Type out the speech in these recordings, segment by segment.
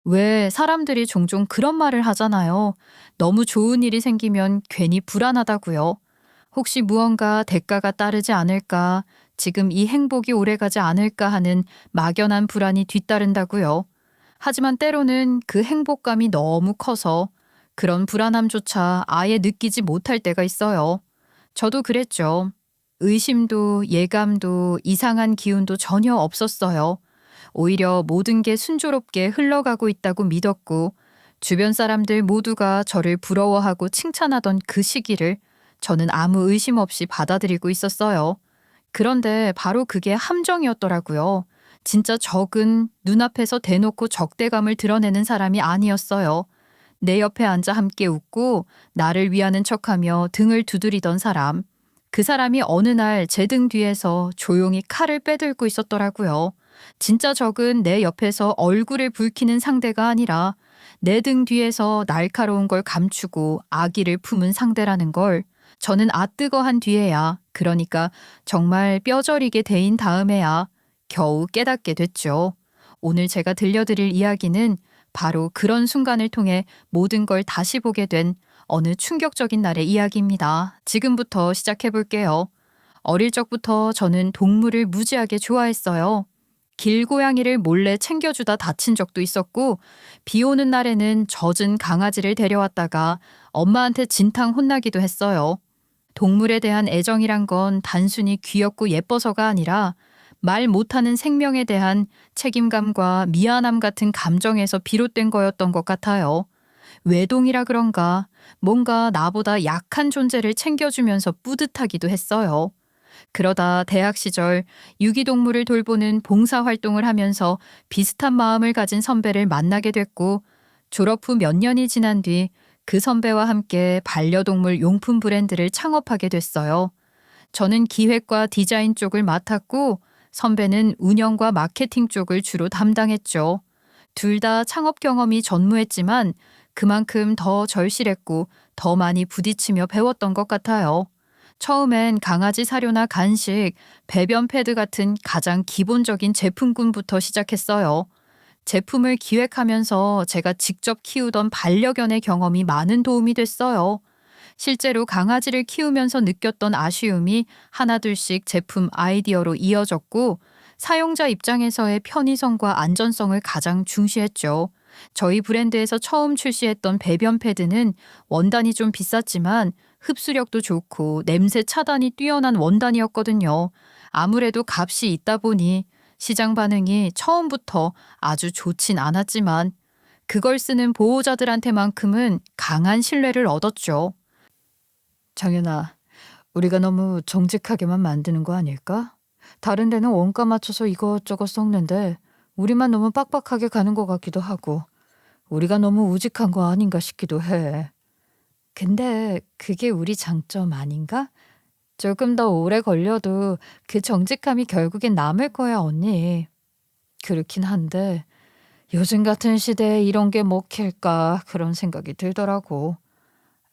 왜 사람들이 종종 그런 말을 하잖아요. 너무 좋은 일이 생기면 괜히 불안하다고요. 혹시 무언가 대가가 따르지 않을까, 지금 이 행복이 오래가지 않을까 하는 막연한 불안이 뒤따른다고요. 하지만 때로는 그 행복감이 너무 커서 그런 불안함조차 아예 느끼지 못할 때가 있어요. 저도 그랬죠. 의심도 예감도 이상한 기운도 전혀 없었어요. 오히려 모든 게 순조롭게 흘러가고 있다고 믿었고, 주변 사람들 모두가 저를 부러워하고 칭찬하던 그 시기를 저는 아무 의심 없이 받아들이고 있었어요. 그런데 바로 그게 함정이었더라고요. 진짜 적은 눈앞에서 대놓고 적대감을 드러내는 사람이 아니었어요. 내 옆에 앉아 함께 웃고 나를 위하는 척하며 등을 두드리던 사람. 그 사람이 어느 날 제 등 뒤에서 조용히 칼을 빼들고 있었더라고요. 진짜 적은 내 옆에서 얼굴을 붉히는 상대가 아니라 내 등 뒤에서 날카로운 걸 감추고 악의를 품은 상대라는 걸 저는 아뜨거한 뒤에야, 그러니까 정말 뼈저리게 데인 다음에야 겨우 깨닫게 됐죠. 오늘 제가 들려드릴 이야기는 바로 그런 순간을 통해 모든 걸 다시 보게 된 어느 충격적인 날의 이야기입니다. 지금부터 시작해 볼게요. 어릴 적부터 저는 동물을 무지하게 좋아했어요. 길고양이를 몰래 챙겨주다 다친 적도 있었고, 비 오는 날에는 젖은 강아지를 데려왔다가 엄마한테 진탕 혼나기도 했어요. 동물에 대한 애정이란 건 단순히 귀엽고 예뻐서가 아니라 말 못하는 생명에 대한 책임감과 미안함 같은 감정에서 비롯된 거였던 것 같아요. 외동이라 그런가 뭔가 나보다 약한 존재를 챙겨주면서 뿌듯하기도 했어요. 그러다 대학 시절 유기동물을 돌보는 봉사활동을 하면서 비슷한 마음을 가진 선배를 만나게 됐고, 졸업 후 몇 년이 지난 뒤 그 선배와 함께 반려동물 용품 브랜드를 창업하게 됐어요. 저는 기획과 디자인 쪽을 맡았고, 선배는 운영과 마케팅 쪽을 주로 담당했죠. 둘 다 창업 경험이 전무했지만 그만큼 더 절실했고 더 많이 부딪히며 배웠던 것 같아요. 처음엔 강아지 사료나 간식, 배변 패드 같은 가장 기본적인 제품군부터 시작했어요. 제품을 기획하면서 제가 직접 키우던 반려견의 경험이 많은 도움이 됐어요. 실제로 강아지를 키우면서 느꼈던 아쉬움이 하나둘씩 제품 아이디어로 이어졌고, 사용자 입장에서의 편의성과 안전성을 가장 중시했죠. 저희 브랜드에서 처음 출시했던 배변 패드는 원단이 좀 비쌌지만 흡수력도 좋고 냄새 차단이 뛰어난 원단이었거든요. 아무래도 값이 있다 보니 시장 반응이 처음부터 아주 좋진 않았지만 그걸 쓰는 보호자들한테만큼은 강한 신뢰를 얻었죠. 장윤아, 우리가 너무 정직하게만 만드는 거 아닐까? 다른 데는 원가 맞춰서 이것저것 섞는데 우리만 너무 빡빡하게 가는 것 같기도 하고, 우리가 너무 우직한 거 아닌가 싶기도 해. 근데 그게 우리 장점 아닌가? 조금 더 오래 걸려도 그 정직함이 결국엔 남을 거야, 언니. 그렇긴 한데 요즘 같은 시대에 이런 게 먹힐까 그런 생각이 들더라고.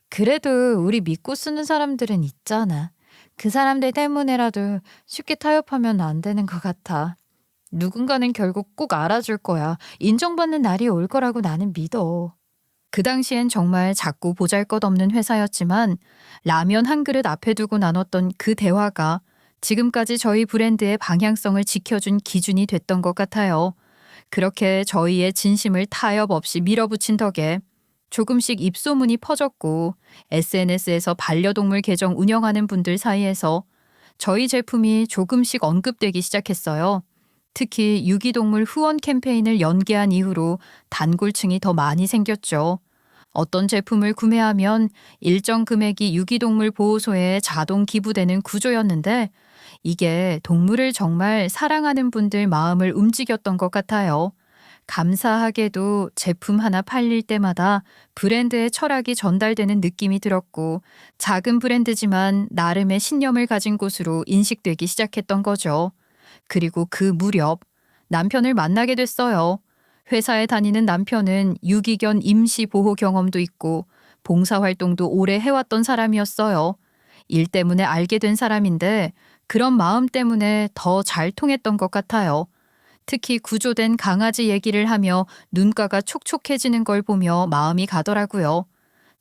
그래도 우리 믿고 쓰는 사람들은 있잖아. 그 사람들 때문에라도 쉽게 타협하면 안 되는 것 같아. 누군가는 결국 꼭 알아줄 거야. 인정받는 날이 올 거라고 나는 믿어. 그 당시엔 정말 작고 보잘것없는 회사였지만 라면 한 그릇 앞에 두고 나눴던 그 대화가 지금까지 저희 브랜드의 방향성을 지켜준 기준이 됐던 것 같아요. 그렇게 저희의 진심을 타협 없이 밀어붙인 덕에 조금씩 입소문이 퍼졌고, SNS에서 반려동물 계정 운영하는 분들 사이에서 저희 제품이 조금씩 언급되기 시작했어요. 특히 유기동물 후원 캠페인을 연계한 이후로 단골층이 더 많이 생겼죠. 어떤 제품을 구매하면 일정 금액이 유기동물 보호소에 자동 기부되는 구조였는데, 이게 동물을 정말 사랑하는 분들 마음을 움직였던 것 같아요. 감사하게도 제품 하나 팔릴 때마다 브랜드의 철학이 전달되는 느낌이 들었고, 작은 브랜드지만 나름의 신념을 가진 곳으로 인식되기 시작했던 거죠. 그리고 그 무렵 남편을 만나게 됐어요. 회사에 다니는 남편은 유기견 임시 보호 경험도 있고 봉사활동도 오래 해왔던 사람이었어요. 일 때문에 알게 된 사람인데 그런 마음 때문에 더 잘 통했던 것 같아요. 특히 구조된 강아지 얘기를 하며 눈가가 촉촉해지는 걸 보며 마음이 가더라고요.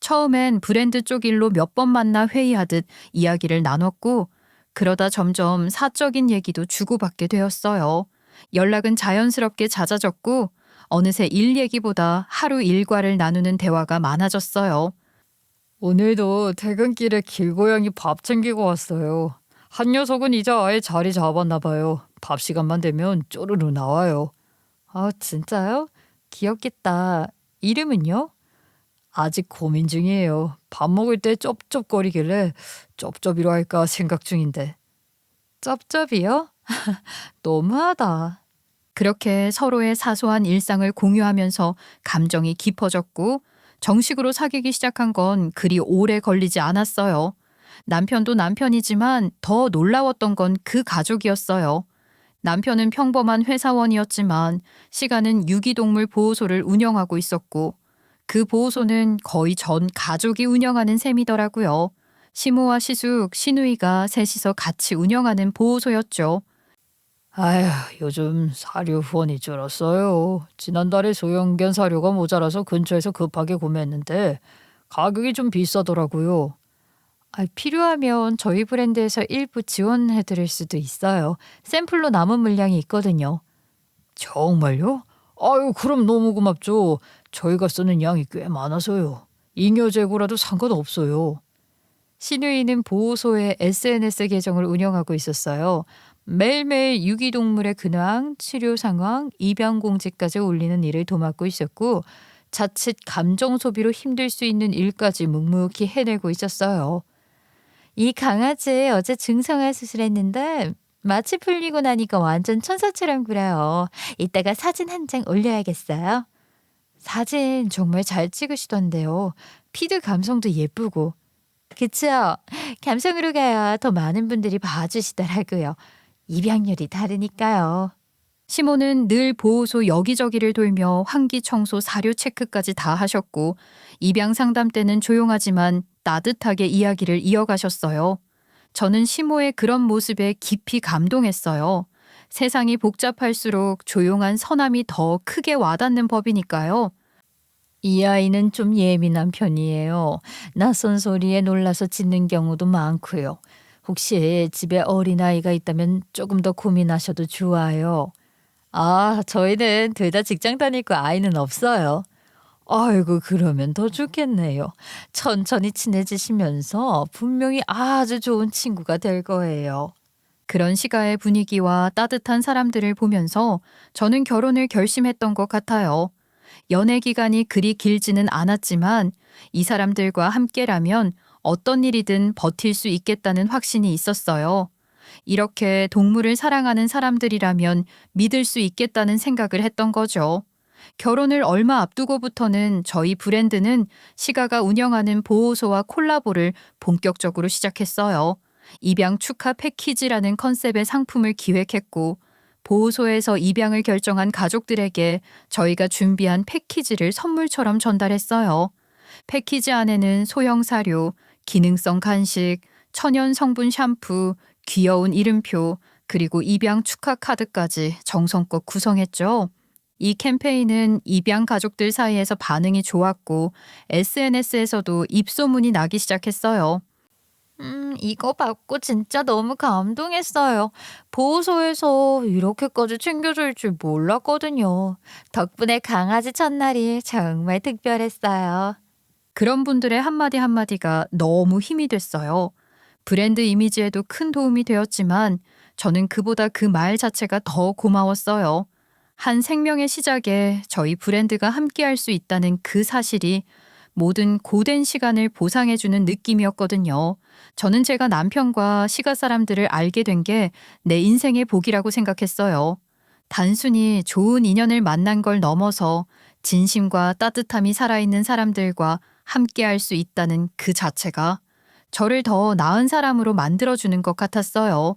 처음엔 브랜드 쪽 일로 몇 번 만나 회의하듯 이야기를 나눴고 그러다 점점 사적인 얘기도 주고받게 되었어요. 연락은 자연스럽게 잦아졌고 어느새 일 얘기보다 하루 일과를 나누는 대화가 많아졌어요. 오늘도 퇴근길에 길고양이 밥 챙기고 왔어요. 한 녀석은 이제 아예 자리 잡았나 봐요. 밥 시간만 되면 쪼르르 나와요. 아, 진짜요? 귀엽겠다. 이름은요? 아직 고민 중이에요. 밥 먹을 때 쩝쩝거리길래 쩝쩝이로 할까 생각 중인데. 쩝쩝이요? 너무하다. 그렇게 서로의 사소한 일상을 공유하면서 감정이 깊어졌고 정식으로 사귀기 시작한 건 그리 오래 걸리지 않았어요. 남편도 남편이지만 더 놀라웠던 건 그 가족이었어요. 남편은 평범한 회사원이었지만 시간은 유기동물 보호소를 운영하고 있었고 그 보호소는 거의 전 가족이 운영하는 셈이더라고요. 시모와 시숙, 시누이가 셋이서 같이 운영하는 보호소였죠. 아휴, 요즘 사료 후원이 줄었어요. 지난달에 소형견 사료가 모자라서 근처에서 급하게 구매했는데 가격이 좀 비싸더라고요. 필요하면 저희 브랜드에서 일부 지원해드릴 수도 있어요. 샘플로 남은 물량이 있거든요. 정말요? 아유, 그럼 너무 고맙죠. 저희가 쓰는 양이 꽤 많아서요. 잉여 재고라도 상관없어요. 시누이는 보호소의 SNS 계정을 운영하고 있었어요. 매일매일 유기동물의 근황, 치료 상황, 입양 공지까지 올리는 일을 도맡고 있었고 자칫 감정 소비로 힘들 수 있는 일까지 묵묵히 해내고 있었어요. 이 강아지 어제 증상을 수술했는데 마취 풀리고 나니까 완전 천사처럼 굴어요. 이따가 사진 한 장 올려야겠어요. 사진 정말 잘 찍으시던데요. 피드 감성도 예쁘고. 그쵸? 감성으로 가야 더 많은 분들이 봐주시더라고요. 입양률이 다르니까요. 시모는 늘 보호소 여기저기를 돌며 환기 청소 사료 체크까지 다 하셨고 입양 상담 때는 조용하지만 따뜻하게 이야기를 이어가셨어요. 저는 시모의 그런 모습에 깊이 감동했어요. 세상이 복잡할수록 조용한 선함이 더 크게 와닿는 법이니까요. 이 아이는 좀 예민한 편이에요. 낯선 소리에 놀라서 짖는 경우도 많고요. 혹시 집에 어린아이가 있다면 조금 더 고민하셔도 좋아요. 저희는 둘 다 직장 다니고 아이는 없어요. 아이고, 그러면 더 좋겠네요. 천천히 친해지시면서 분명히 아주 좋은 친구가 될 거예요. 그런 시가의 분위기와 따뜻한 사람들을 보면서 저는 결혼을 결심했던 것 같아요. 연애 기간이 그리 길지는 않았지만 이 사람들과 함께라면 어떤 일이든 버틸 수 있겠다는 확신이 있었어요. 이렇게 동물을 사랑하는 사람들이라면 믿을 수 있겠다는 생각을 했던 거죠. 결혼을 얼마 앞두고부터는 저희 브랜드는 시가가 운영하는 보호소와 콜라보를 본격적으로 시작했어요. 입양 축하 패키지라는 컨셉의 상품을 기획했고 보호소에서 입양을 결정한 가족들에게 저희가 준비한 패키지를 선물처럼 전달했어요. 패키지 안에는 소형 사료, 기능성 간식, 천연 성분 샴푸, 귀여운 이름표, 그리고 입양 축하 카드까지 정성껏 구성했죠. 이 캠페인은 입양 가족들 사이에서 반응이 좋았고 SNS에서도 입소문이 나기 시작했어요. 이거 받고 진짜 너무 감동했어요. 보호소에서 이렇게까지 챙겨줄 줄 몰랐거든요. 덕분에 강아지 첫날이 정말 특별했어요. 그런 분들의 한마디 한마디가 너무 힘이 됐어요. 브랜드 이미지에도 큰 도움이 되었지만 저는 그보다 그 말 자체가 더 고마웠어요. 한 생명의 시작에 저희 브랜드가 함께할 수 있다는 그 사실이 모든 고된 시간을 보상해주는 느낌이었거든요. 저는 제가 남편과 시가 사람들을 알게 된 게 내 인생의 복이라고 생각했어요. 단순히 좋은 인연을 만난 걸 넘어서 진심과 따뜻함이 살아있는 사람들과 함께할 수 있다는 그 자체가 저를 더 나은 사람으로 만들어주는 것 같았어요.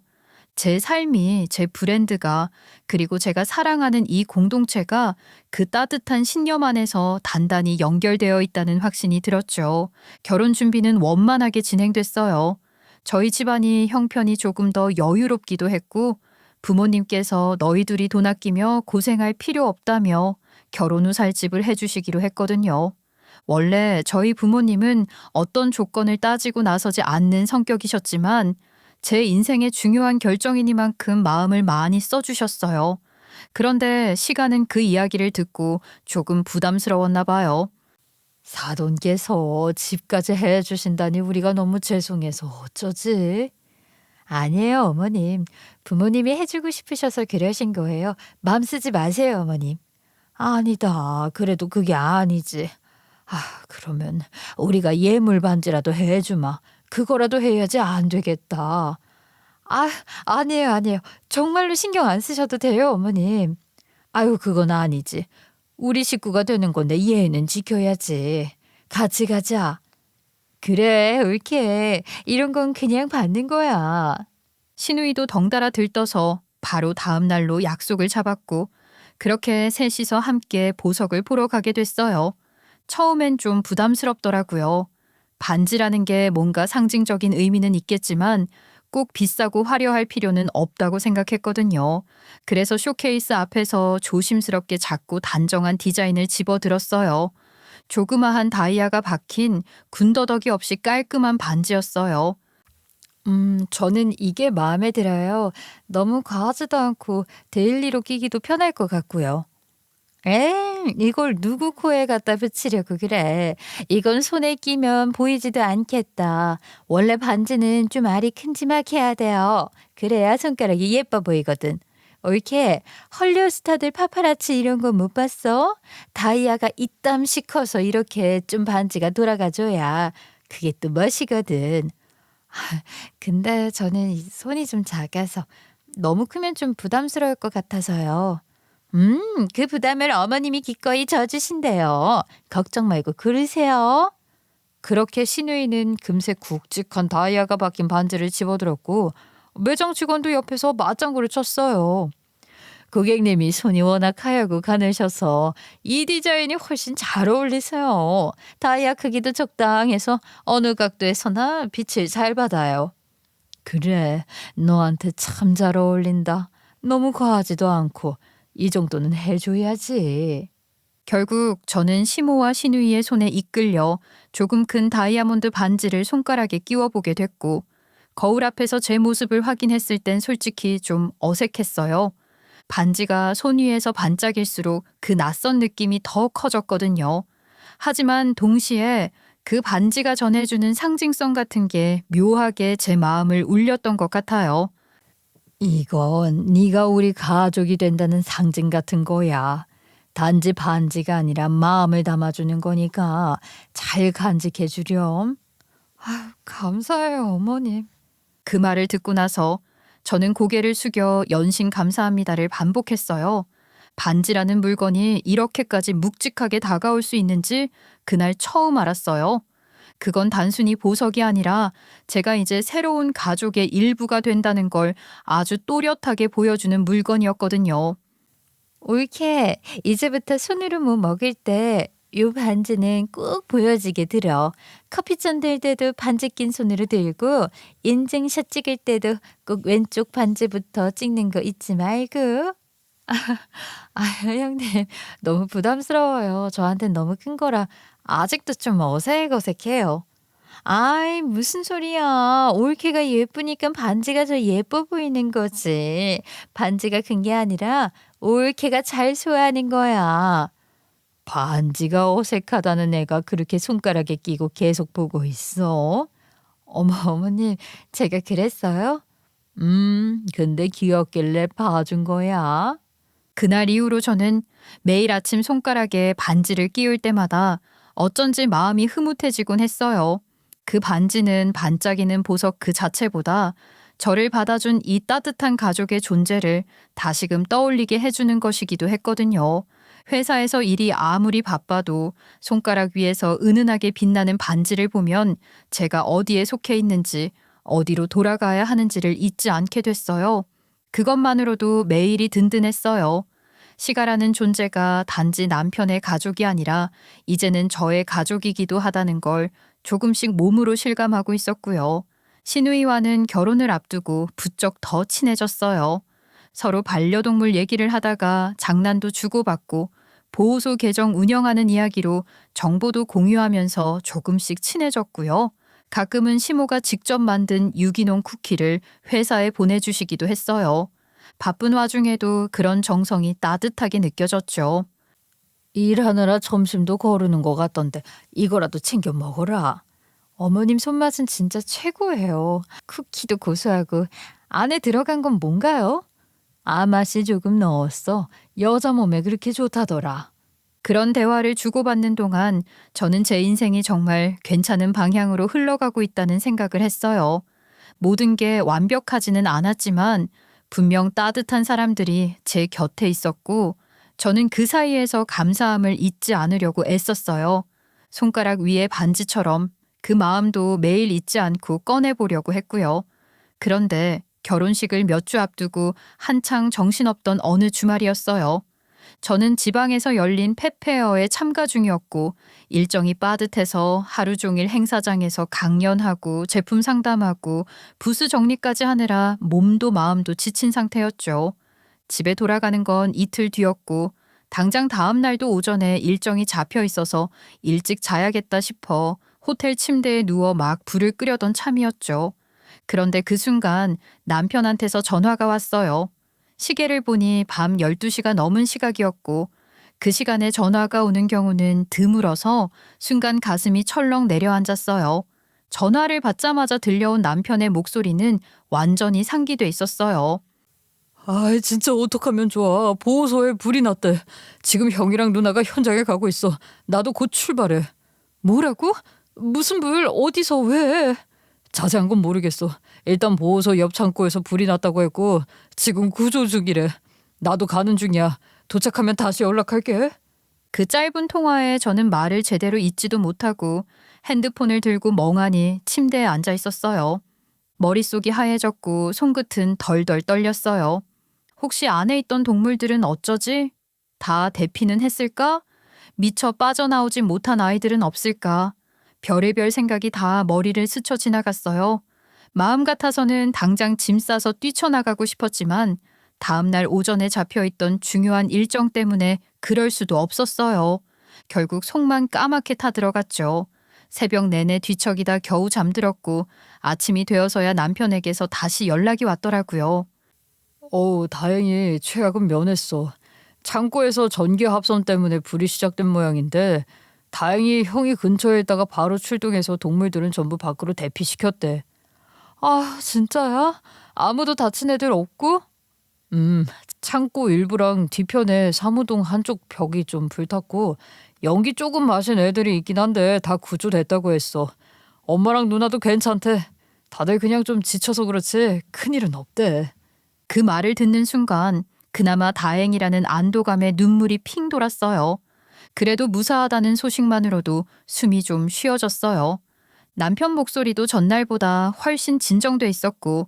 제 삶이, 제 브랜드가, 그리고 제가 사랑하는 이 공동체가 그 따뜻한 신념 안에서 단단히 연결되어 있다는 확신이 들었죠. 결혼 준비는 원만하게 진행됐어요. 저희 집안이 형편이 조금 더 여유롭기도 했고 부모님께서 너희 둘이 돈 아끼며 고생할 필요 없다며 결혼 후 살 집을 해주시기로 했거든요. 원래 저희 부모님은 어떤 조건을 따지고 나서지 않는 성격이셨지만 제 인생의 중요한 결정이니만큼 마음을 많이 써주셨어요. 그런데 시간은 그 이야기를 듣고 조금 부담스러웠나 봐요. 사돈께서 집까지 해주신다니 우리가 너무 죄송해서 어쩌지? 아니에요, 어머님. 부모님이 해주고 싶으셔서 그러신 거예요. 맘 쓰지 마세요, 어머님. 아니다. 그래도 그게 아니지. 그러면 우리가 예물 반지라도 해주마. 그거라도 해야지 안 되겠다. 아니에요, 아니에요. 정말로 신경 안 쓰셔도 돼요, 어머님. 아유, 그건 아니지. 우리 식구가 되는 건데 예의는 지켜야지. 같이 가자. 그래, 옳게. 이런 건 그냥 받는 거야. 신우이도 덩달아 들떠서 바로 다음 날로 약속을 잡았고 그렇게 셋이서 함께 보석을 보러 가게 됐어요. 처음엔 좀 부담스럽더라고요. 반지라는 게 뭔가 상징적인 의미는 있겠지만 꼭 비싸고 화려할 필요는 없다고 생각했거든요. 그래서 쇼케이스 앞에서 조심스럽게 작고 단정한 디자인을 집어들었어요. 조그마한 다이아가 박힌 군더더기 없이 깔끔한 반지였어요. 저는 이게 마음에 들어요. 너무 과하지도 않고 데일리로 끼기도 편할 것 같고요. 에이, 이걸 누구 코에 갖다 붙이려고 그래. 이건 손에 끼면 보이지도 않겠다. 원래 반지는 좀 알이 큼지막해야 돼요. 그래야 손가락이 예뻐 보이거든. 옳게 헐리우드 스타들 파파라치 이런 거 못 봤어? 다이아가 이땀씩 커서 이렇게 좀 반지가 돌아가줘야 그게 또 멋이거든. 근데 저는 이 손이 좀 작아서 너무 크면 좀 부담스러울 것 같아서요. 그 부담을 어머님이 기꺼이 져주신대요. 걱정 말고 그러세요. 그렇게 신우이는 금세 굵직한 다이아가 박힌 반지를 집어들었고 매장 직원도 옆에서 맞장구를 쳤어요. 고객님이 손이 워낙 하얗고 가느셔서 이 디자인이 훨씬 잘 어울리세요. 다이아 크기도 적당해서 어느 각도에서나 빛을 잘 받아요. 그래, 너한테 참 잘 어울린다. 너무 과하지도 않고 이 정도는 해줘야지. 결국 저는 시모와 시누이의 손에 이끌려 조금 큰 다이아몬드 반지를 손가락에 끼워보게 됐고 거울 앞에서 제 모습을 확인했을 땐 솔직히 좀 어색했어요. 반지가 손 위에서 반짝일수록 그 낯선 느낌이 더 커졌거든요. 하지만 동시에 그 반지가 전해주는 상징성 같은 게 묘하게 제 마음을 울렸던 것 같아요. 이건 네가 우리 가족이 된다는 상징 같은 거야. 단지 반지가 아니라 마음을 담아주는 거니까 잘 간직해 주렴. 감사해요, 어머님. 그 말을 듣고 나서 저는 고개를 숙여 연신 감사합니다를 반복했어요. 반지라는 물건이 이렇게까지 묵직하게 다가올 수 있는지 그날 처음 알았어요. 그건 단순히 보석이 아니라 제가 이제 새로운 가족의 일부가 된다는 걸 아주 또렷하게 보여주는 물건이었거든요. 옳게 이제부터 손으로 뭐 먹을 때 요 반지는 꼭 보여지게 들어. 커피잔 들 때도 반지 낀 손으로 들고 인증샷 찍을 때도 꼭 왼쪽 반지부터 찍는 거 잊지 말고. 형님 너무 부담스러워요. 저한텐 너무 큰 거라 아직도 좀 어색어색해요. 아이, 무슨 소리야. 올케가 예쁘니까 반지가 더 예뻐 보이는 거지. 반지가 큰 게 아니라 올케가 잘 소화하는 거야. 반지가 어색하다는 애가 그렇게 손가락에 끼고 계속 보고 있어. 어머님, 제가 그랬어요? 근데 귀엽길래 봐준 거야. 그날 이후로 저는 매일 아침 손가락에 반지를 끼울 때마다 어쩐지 마음이 흐뭇해지곤 했어요. 그 반지는 반짝이는 보석 그 자체보다 저를 받아준 이 따뜻한 가족의 존재를 다시금 떠올리게 해주는 것이기도 했거든요. 회사에서 일이 아무리 바빠도 손가락 위에서 은은하게 빛나는 반지를 보면 제가 어디에 속해 있는지, 어디로 돌아가야 하는지를 잊지 않게 됐어요. 그것만으로도 매일이 든든했어요. 시가라는 존재가 단지 남편의 가족이 아니라 이제는 저의 가족이기도 하다는 걸 조금씩 몸으로 실감하고 있었고요. 시누이와는 결혼을 앞두고 부쩍 더 친해졌어요. 서로 반려동물 얘기를 하다가 장난도 주고받고 보호소 계정 운영하는 이야기로 정보도 공유하면서 조금씩 친해졌고요. 가끔은 시모가 직접 만든 유기농 쿠키를 회사에 보내주시기도 했어요. 바쁜 와중에도 그런 정성이 따뜻하게 느껴졌죠. 일하느라 점심도 거르는 것 같던데 이거라도 챙겨 먹어라. 어머님 손맛은 진짜 최고예요. 쿠키도 고소하고 안에 들어간 건 뭔가요? 아맛이 조금 넣었어. 여자 몸에 그렇게 좋다더라. 그런 대화를 주고받는 동안 저는 제 인생이 정말 괜찮은 방향으로 흘러가고 있다는 생각을 했어요. 모든 게 완벽하지는 않았지만 분명 따뜻한 사람들이 제 곁에 있었고 저는 그 사이에서 감사함을 잊지 않으려고 애썼어요. 손가락 위에 반지처럼 그 마음도 매일 잊지 않고 꺼내보려고 했고요. 그런데 결혼식을 몇 주 앞두고 한창 정신없던 어느 주말이었어요. 저는 지방에서 열린 펫페어에 참가 중이었고 일정이 빠듯해서 하루 종일 행사장에서 강연하고 제품 상담하고 부스 정리까지 하느라 몸도 마음도 지친 상태였죠. 집에 돌아가는 건 이틀 뒤였고 당장 다음 날도 오전에 일정이 잡혀 있어서 일찍 자야겠다 싶어 호텔 침대에 누워 막 불을 끄려던 참이었죠. 그런데 그 순간 남편한테서 전화가 왔어요. 시계를 보니 밤 12시가 넘은 시각이었고 그 시간에 전화가 오는 경우는 드물어서 순간 가슴이 철렁 내려앉았어요. 전화를 받자마자 들려온 남편의 목소리는 완전히 상기돼 있었어요. 아이, 진짜 어떡하면 좋아. 보호소에 불이 났대. 지금 형이랑 누나가 현장에 가고 있어. 나도 곧 출발해. 뭐라고? 무슨 불? 어디서 왜? 자세한 건 모르겠어. 일단 보호소 옆 창고에서 불이 났다고 했고 지금 구조 중이래. 나도 가는 중이야. 도착하면 다시 연락할게. 그 짧은 통화에 저는 말을 제대로 잊지도 못하고 핸드폰을 들고 멍하니 침대에 앉아 있었어요. 머릿속이 하얘졌고 손끝은 덜덜 떨렸어요. 혹시 안에 있던 동물들은 어쩌지? 다 대피는 했을까? 미처 빠져나오지 못한 아이들은 없을까? 별의별 생각이 다 머리를 스쳐 지나갔어요. 마음 같아서는 당장 짐 싸서 뛰쳐나가고 싶었지만 다음날 오전에 잡혀있던 중요한 일정 때문에 그럴 수도 없었어요. 결국 속만 까맣게 타들어갔죠. 새벽 내내 뒤척이다 겨우 잠들었고 아침이 되어서야 남편에게서 다시 연락이 왔더라고요. 다행히 최악은 면했어. 창고에서 전기 합선 때문에 불이 시작된 모양인데 다행히 형이 근처에 있다가 바로 출동해서 동물들은 전부 밖으로 대피시켰대. 아, 진짜야? 아무도 다친 애들 없고? 창고 일부랑 뒤편에 사무동 한쪽 벽이 좀 불탔고 연기 조금 마신 애들이 있긴 한데 다 구조됐다고 했어. 엄마랑 누나도 괜찮대. 다들 그냥 좀 지쳐서 그렇지 큰일은 없대. 그 말을 듣는 순간 그나마 다행이라는 안도감에 눈물이 핑 돌았어요. 그래도 무사하다는 소식만으로도 숨이 좀 쉬어졌어요. 남편 목소리도 전날보다 훨씬 진정돼 있었고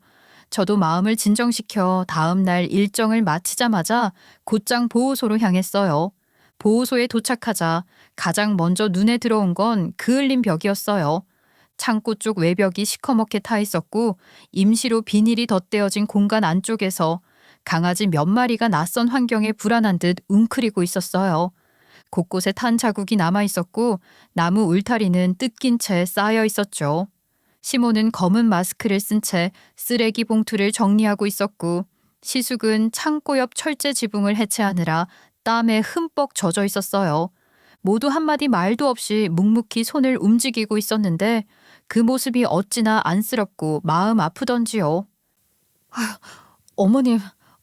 저도 마음을 진정시켜 다음 날 일정을 마치자마자 곧장 보호소로 향했어요. 보호소에 도착하자 가장 먼저 눈에 들어온 건 그을린 벽이었어요. 창고 쪽 외벽이 시커멓게 타 있었고 임시로 비닐이 덧대어진 공간 안쪽에서 강아지 몇 마리가 낯선 환경에 불안한 듯 웅크리고 있었어요. 곳곳에 탄 자국이 남아 있었고 나무 울타리는 뜯긴 채 쌓여 있었죠. 시모는 검은 마스크를 쓴 채 쓰레기 봉투를 정리하고 있었고 시숙은 창고 옆 철제 지붕을 해체하느라 땀에 흠뻑 젖어 있었어요. 모두 한마디 말도 없이 묵묵히 손을 움직이고 있었는데 그 모습이 어찌나 안쓰럽고 마음 아프던지요.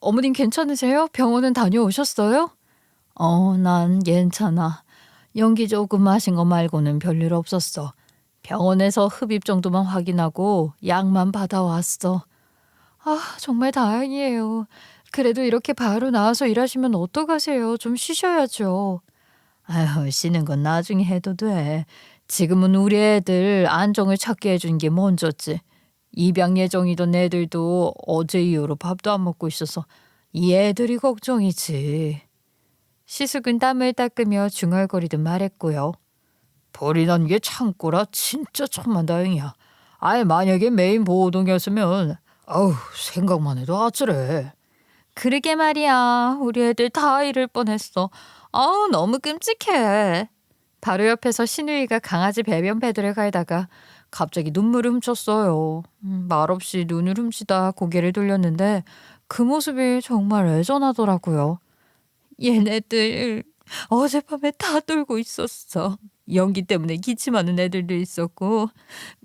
어머님 괜찮으세요? 병원은 다녀오셨어요? 난 괜찮아. 연기 조금 마신 거 말고는 별일 없었어. 병원에서 흡입 정도만 확인하고 약만 받아왔어. 아, 정말 다행이에요. 그래도 이렇게 바로 나와서 일하시면 어떡하세요? 좀 쉬셔야죠. 아휴, 쉬는 건 나중에 해도 돼. 지금은 우리 애들 안정을 찾게 해준 게 먼저지. 입양 예정이던 애들도 어제 이후로 밥도 안 먹고 있어서 이 애들이 걱정이지. 시숙은 땀을 닦으며 중얼거리듯 말했고요. 불이 난 게 창고라 진짜 천만다행이야. 아예 만약에 메인 보호동이었으면 생각만 해도 아찔해. 그러게 말이야. 우리 애들 다 잃을 뻔했어. 아우, 너무 끔찍해. 바로 옆에서 신우이가 강아지 배변 패드를 갈다가 갑자기 눈물을 훔쳤어요. 말없이 눈을 훔치다 고개를 돌렸는데 그 모습이 정말 애전하더라고요. 얘네들 어젯밤에 다 놀고 있었어. 연기 때문에 기침하는 애들도 있었고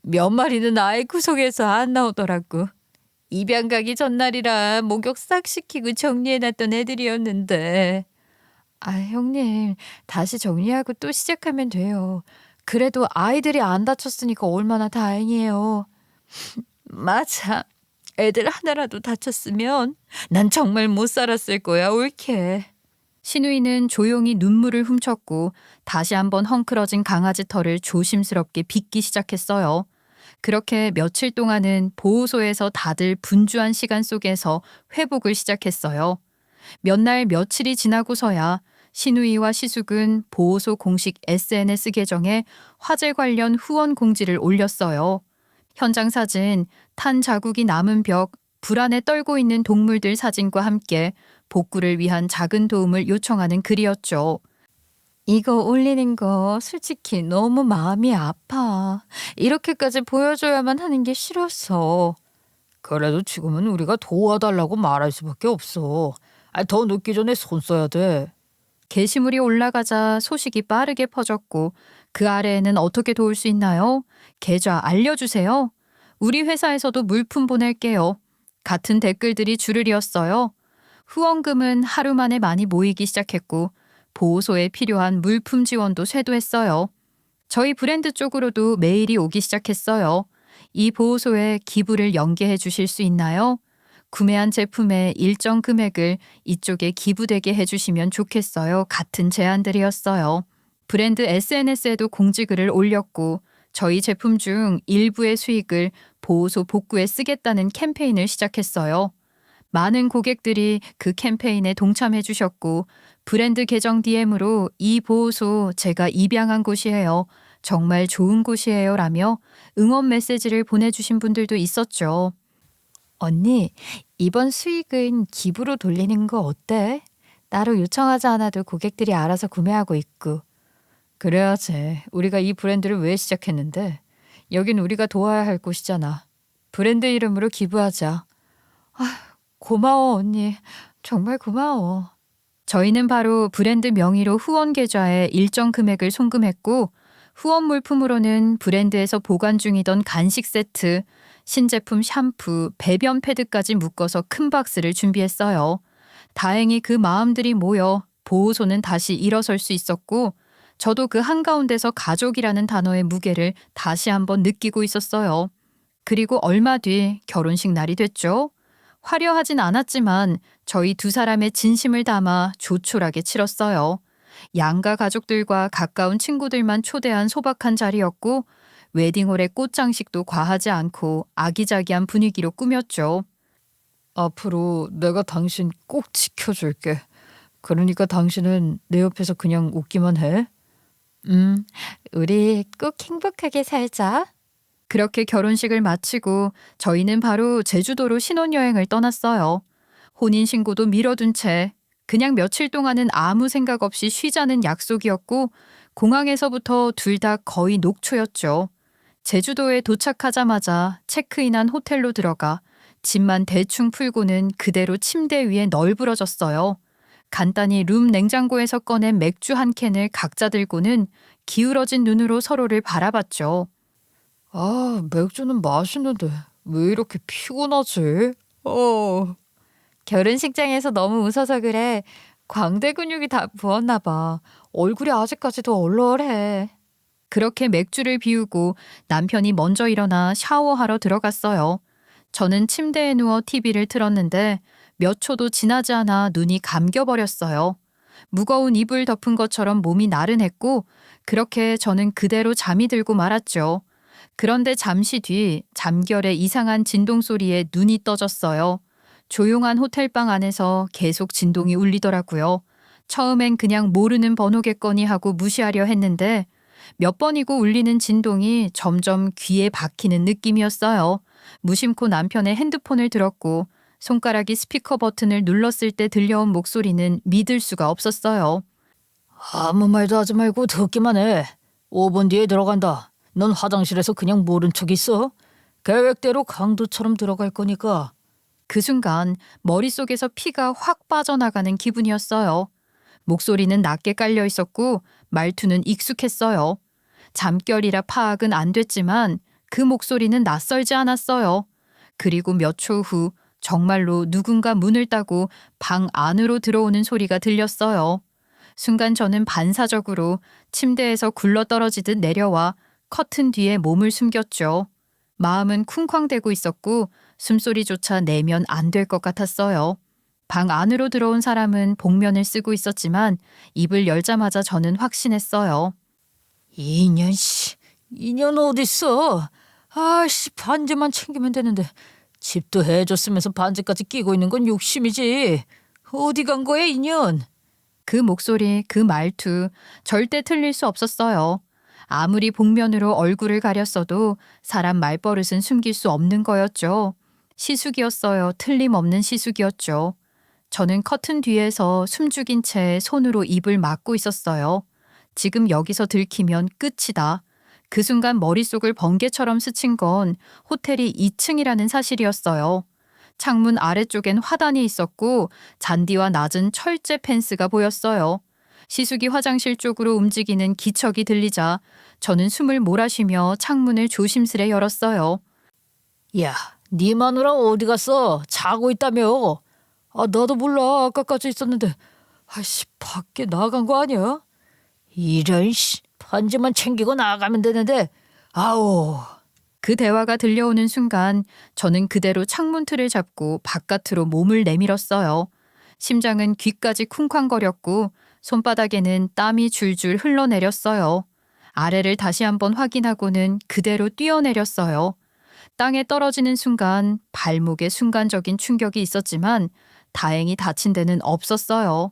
몇 마리는 아예 구석에서 안 나오더라고. 입양 가기 전날이라 목욕 싹 시키고 정리해놨던 애들이었는데. 아, 형님, 다시 정리하고 또 시작하면 돼요. 그래도 아이들이 안 다쳤으니까 얼마나 다행이에요. 맞아. 애들 하나라도 다쳤으면 난 정말 못 살았을 거야, 옳게. 신우이는 조용히 눈물을 훔쳤고 다시 한번 헝클어진 강아지 털을 조심스럽게 빗기 시작했어요. 그렇게 며칠 동안은 보호소에서 다들 분주한 시간 속에서 회복을 시작했어요. 몇 날 며칠이 지나고서야 신우이와 시숙은 보호소 공식 SNS 계정에 화재 관련 후원 공지를 올렸어요. 현장 사진, 탄 자국이 남은 벽, 불안에 떨고 있는 동물들 사진과 함께 복구를 위한 작은 도움을 요청하는 글이었죠. 이거 올리는 거 솔직히 너무 마음이 아파. 이렇게까지 보여줘야만 하는 게 싫었어. 그래도 지금은 우리가 도와달라고 말할 수밖에 없어. 더 늦기 전에 손 써야 돼. 게시물이 올라가자 소식이 빠르게 퍼졌고 그 아래에는 어떻게 도울 수 있나요? 계좌 알려주세요. 우리 회사에서도 물품 보낼게요. 같은 댓글들이 줄을 이었어요. 후원금은 하루 만에 많이 모이기 시작했고 보호소에 필요한 물품 지원도 쇄도했어요. 저희 브랜드 쪽으로도 메일이 오기 시작했어요. 이 보호소에 기부를 연계해 주실 수 있나요? 구매한 제품의 일정 금액을 이쪽에 기부되게 해주시면 좋겠어요. 같은 제안들이었어요. 브랜드 SNS에도 공지글을 올렸고 저희 제품 중 일부의 수익을 보호소 복구에 쓰겠다는 캠페인을 시작했어요. 많은 고객들이 그 캠페인에 동참해 주셨고 브랜드 계정 DM으로 이 보호소 제가 입양한 곳이에요. 정말 좋은 곳이에요 라며 응원 메시지를 보내주신 분들도 있었죠. 언니, 이번 수익은 기부로 돌리는 거 어때? 따로 요청하지 않아도 고객들이 알아서 구매하고 있고. 그래야지. 우리가 이 브랜드를 왜 시작했는데? 여긴 우리가 도와야 할 곳이잖아. 브랜드 이름으로 기부하자. 고마워, 언니. 정말 고마워. 저희는 바로 브랜드 명의로 후원 계좌에 일정 금액을 송금했고 후원 물품으로는 브랜드에서 보관 중이던 간식 세트, 신제품 샴푸, 배변 패드까지 묶어서 큰 박스를 준비했어요. 다행히 그 마음들이 모여 보호소는 다시 일어설 수 있었고 저도 그 한가운데서 가족이라는 단어의 무게를 다시 한번 느끼고 있었어요. 그리고 얼마 뒤 결혼식 날이 됐죠. 화려하진 않았지만 저희 두 사람의 진심을 담아 조촐하게 치렀어요. 양가 가족들과 가까운 친구들만 초대한 소박한 자리였고 웨딩홀의 꽃장식도 과하지 않고 아기자기한 분위기로 꾸몄죠. 앞으로 내가 당신 꼭 지켜줄게. 그러니까 당신은 내 옆에서 그냥 웃기만 해. 우리 꼭 행복하게 살자. 그렇게 결혼식을 마치고 저희는 바로 제주도로 신혼여행을 떠났어요. 혼인신고도 미뤄둔 채 그냥 며칠 동안은 아무 생각 없이 쉬자는 약속이었고 공항에서부터 둘 다 거의 녹초였죠. 제주도에 도착하자마자 체크인한 호텔로 들어가 짐만 대충 풀고는 그대로 침대 위에 널브러졌어요. 간단히 룸 냉장고에서 꺼낸 맥주 한 캔을 각자 들고는 기울어진 눈으로 서로를 바라봤죠. 맥주는 맛있는데 왜 이렇게 피곤하지? 결혼식장에서 너무 웃어서 그래. 광대 근육이 다 부었나 봐. 얼굴이 아직까지도 얼얼해. 그렇게 맥주를 비우고 남편이 먼저 일어나 샤워하러 들어갔어요. 저는 침대에 누워 TV를 틀었는데 몇 초도 지나지 않아 눈이 감겨버렸어요. 무거운 이불 덮은 것처럼 몸이 나른했고 그렇게 저는 그대로 잠이 들고 말았죠. 그런데 잠시 뒤 잠결에 이상한 진동 소리에 눈이 떠졌어요. 조용한 호텔방 안에서 계속 진동이 울리더라고요. 처음엔 그냥 모르는 번호겠거니 하고 무시하려 했는데 몇 번이고 울리는 진동이 점점 귀에 박히는 느낌이었어요. 무심코 남편의 핸드폰을 들었고 손가락이 스피커 버튼을 눌렀을 때 들려온 목소리는 믿을 수가 없었어요. 아무 말도 하지 말고 듣기만 해. 5분 뒤에 들어간다. 넌 화장실에서 그냥 모른 척 있어. 계획대로 강도처럼 들어갈 거니까. 그 순간 머릿속에서 피가 확 빠져나가는 기분이었어요. 목소리는 낮게 깔려 있었고 말투는 익숙했어요. 잠결이라 파악은 안 됐지만 그 목소리는 낯설지 않았어요. 그리고 몇 초 후 정말로 누군가 문을 따고 방 안으로 들어오는 소리가 들렸어요. 순간 저는 반사적으로 침대에서 굴러떨어지듯 내려와 커튼 뒤에 몸을 숨겼죠. 마음은 쿵쾅대고 있었고 숨소리조차 내면 안 될 것 같았어요. 방 안으로 들어온 사람은 복면을 쓰고 있었지만 입을 열자마자 저는 확신했어요. 인연 씨, 인연 어딨어? 아씨, 반지만 챙기면 되는데 집도 해줬으면서 반지까지 끼고 있는 건 욕심이지. 어디 간 거야 인연? 그 목소리, 그 말투 절대 틀릴 수 없었어요. 아무리 복면으로 얼굴을 가렸어도 사람 말버릇은 숨길 수 없는 거였죠. 시숙이었어요. 틀림없는 시숙이었죠. 저는 커튼 뒤에서 숨죽인 채 손으로 입을 막고 있었어요. 지금 여기서 들키면 끝이다. 그 순간 머릿속을 번개처럼 스친 건 호텔이 2층이라는 사실이었어요. 창문 아래쪽엔 화단이 있었고 잔디와 낮은 철제 펜스가 보였어요. 시숙이 화장실 쪽으로 움직이는 기척이 들리자 저는 숨을 몰아쉬며 창문을 조심스레 열었어요. 야, 네 마누라 어디 갔어? 자고 있다며. 아, 나도 몰라. 아까까지 있었는데. 아씨, 밖에 나간 거 아니야? 이런 씨, 반지만 챙기고 나가면 되는데. 아우. 그 대화가 들려오는 순간 저는 그대로 창문 틀을 잡고 바깥으로 몸을 내밀었어요. 심장은 귀까지 쿵쾅거렸고 손바닥에는 땀이 줄줄 흘러내렸어요. 아래를 다시 한번 확인하고는 그대로 뛰어내렸어요. 땅에 떨어지는 순간 발목에 순간적인 충격이 있었지만 다행히 다친 데는 없었어요.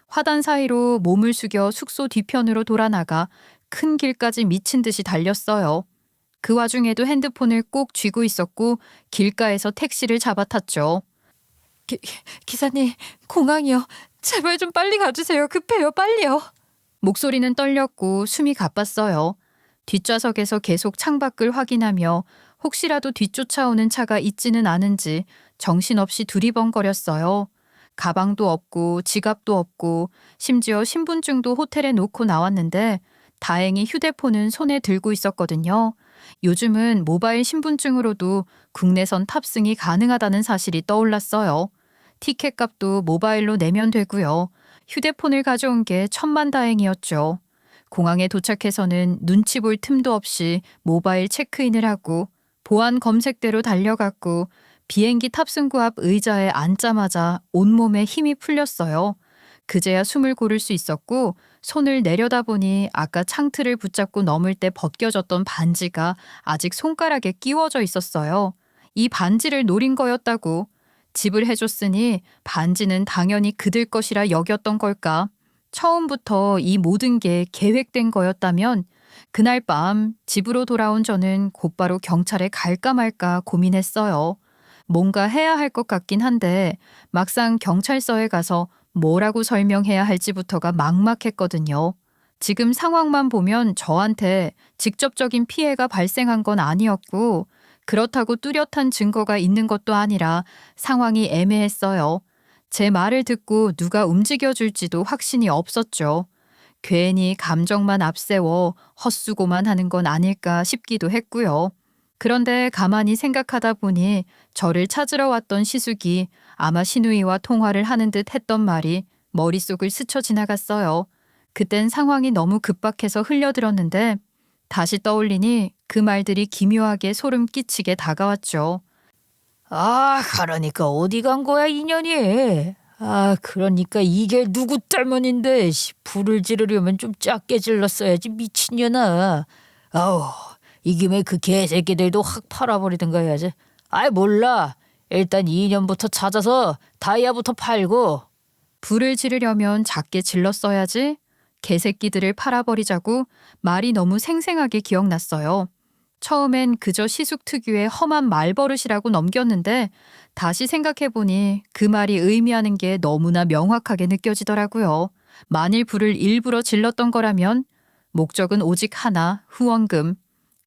화단 사이로 몸을 숙여 숙소 뒤편으로 돌아나가 큰 길까지 미친 듯이 달렸어요. 그 와중에도 핸드폰을 꼭 쥐고 있었고 길가에서 택시를 잡아탔죠. 기사님, 공항이요. 제발 좀 빨리 가주세요. 급해요. 빨리요. 목소리는 떨렸고 숨이 가빴어요. 뒷좌석에서 계속 창밖을 확인하며 혹시라도 뒤쫓아오는 차가 있지는 않은지 정신없이 두리번거렸어요. 가방도 없고 지갑도 없고 심지어 신분증도 호텔에 놓고 나왔는데 다행히 휴대폰은 손에 들고 있었거든요. 요즘은 모바일 신분증으로도 국내선 탑승이 가능하다는 사실이 떠올랐어요. 티켓 값도 모바일로 내면 되고요. 휴대폰을 가져온 게 천만다행이었죠. 공항에 도착해서는 눈치 볼 틈도 없이 모바일 체크인을 하고 보안 검색대로 달려갔고 비행기 탑승구 앞 의자에 앉자마자 온몸에 힘이 풀렸어요. 그제야 숨을 고를 수 있었고 손을 내려다보니 아까 창틀을 붙잡고 넘을 때 벗겨졌던 반지가 아직 손가락에 끼워져 있었어요. 이 반지를 노린 거였다고. 집을 해줬으니 반지는 당연히 그들 것이라 여겼던 걸까. 처음부터 이 모든 게 계획된 거였다면 그날 밤 집으로 돌아온 저는 곧바로 경찰에 갈까 말까 고민했어요. 뭔가 해야 할 것 같긴 한데 막상 경찰서에 가서 뭐라고 설명해야 할지부터가 막막했거든요. 지금 상황만 보면 저한테 직접적인 피해가 발생한 건 아니었고 그렇다고 뚜렷한 증거가 있는 것도 아니라 상황이 애매했어요. 제 말을 듣고 누가 움직여줄지도 확신이 없었죠. 괜히 감정만 앞세워 헛수고만 하는 건 아닐까 싶기도 했고요. 그런데 가만히 생각하다 보니 저를 찾으러 왔던 시숙이 아마 신우이와 통화를 하는 듯 했던 말이 머릿속을 스쳐 지나갔어요. 그땐 상황이 너무 급박해서 흘려들었는데 다시 떠올리니 그 말들이 기묘하게 소름 끼치게 다가왔죠. 아, 그러니까 어디 간 거야 인연이. 아, 그러니까 이게 누구 때문인데. 불을 지르려면 좀 작게 질렀어야지 미친년아. 아우, 이 김에 그 개새끼들도 확 팔아버리든가 해야지. 아이 몰라. 일단 2년부터 찾아서 다이아부터 팔고. 불을 지르려면 작게 질렀어야지. 개새끼들을 팔아버리자고 말이 너무 생생하게 기억났어요. 처음엔 그저 시숙 특유의 험한 말버릇이라고 넘겼는데 다시 생각해보니 그 말이 의미하는 게 너무나 명확하게 느껴지더라고요. 만일 불을 일부러 질렀던 거라면 목적은 오직 하나, 후원금.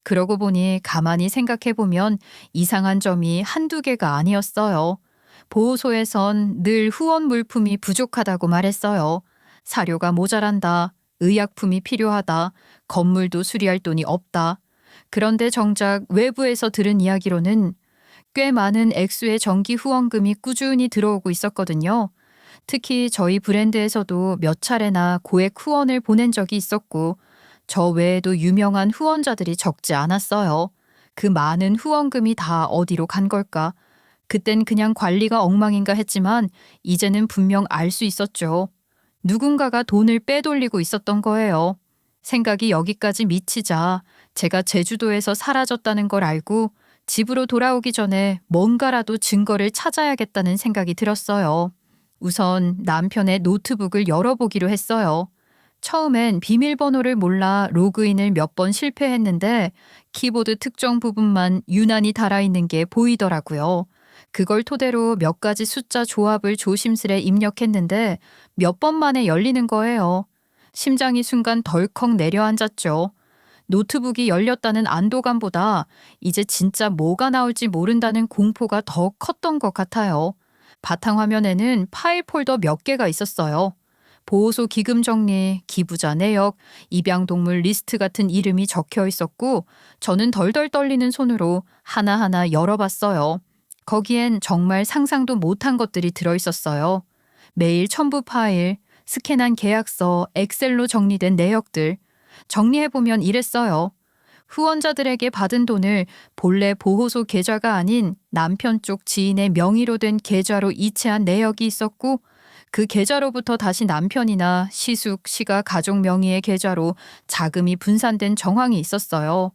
그러고 보니 가만히 생각해보면 이상한 점이 한두 개가 아니었어요. 보호소에선 늘 후원 물품이 부족하다고 말했어요. 사료가 모자란다, 의약품이 필요하다, 건물도 수리할 돈이 없다. 그런데 정작 외부에서 들은 이야기로는 꽤 많은 액수의 정기 후원금이 꾸준히 들어오고 있었거든요. 특히 저희 브랜드에서도 몇 차례나 고액 후원을 보낸 적이 있었고 저 외에도 유명한 후원자들이 적지 않았어요. 그 많은 후원금이 다 어디로 간 걸까? 그땐 그냥 관리가 엉망인가 했지만 이제는 분명 알 수 있었죠. 누군가가 돈을 빼돌리고 있었던 거예요. 생각이 여기까지 미치자 제가 제주도에서 사라졌다는 걸 알고 집으로 돌아오기 전에 뭔가라도 증거를 찾아야겠다는 생각이 들었어요. 우선 남편의 노트북을 열어보기로 했어요. 처음엔 비밀번호를 몰라 로그인을 몇 번 실패했는데 키보드 특정 부분만 유난히 달아있는 게 보이더라고요. 그걸 토대로 몇 가지 숫자 조합을 조심스레 입력했는데 몇 번 만에 열리는 거예요. 심장이 순간 덜컥 내려앉았죠. 노트북이 열렸다는 안도감보다 이제 진짜 뭐가 나올지 모른다는 공포가 더 컸던 것 같아요. 바탕화면에는 파일 폴더 몇 개가 있었어요. 보호소 기금 정리, 기부자 내역, 입양동물 리스트 같은 이름이 적혀 있었고 저는 덜덜 떨리는 손으로 하나하나 열어봤어요. 거기엔 정말 상상도 못한 것들이 들어있었어요. 메일 첨부 파일, 스캔한 계약서, 엑셀로 정리된 내역들. 정리해보면 이랬어요. 후원자들에게 받은 돈을 본래 보호소 계좌가 아닌 남편 쪽 지인의 명의로 된 계좌로 이체한 내역이 있었고 그 계좌로부터 다시 남편이나 시숙, 시가 가족 명의의 계좌로 자금이 분산된 정황이 있었어요.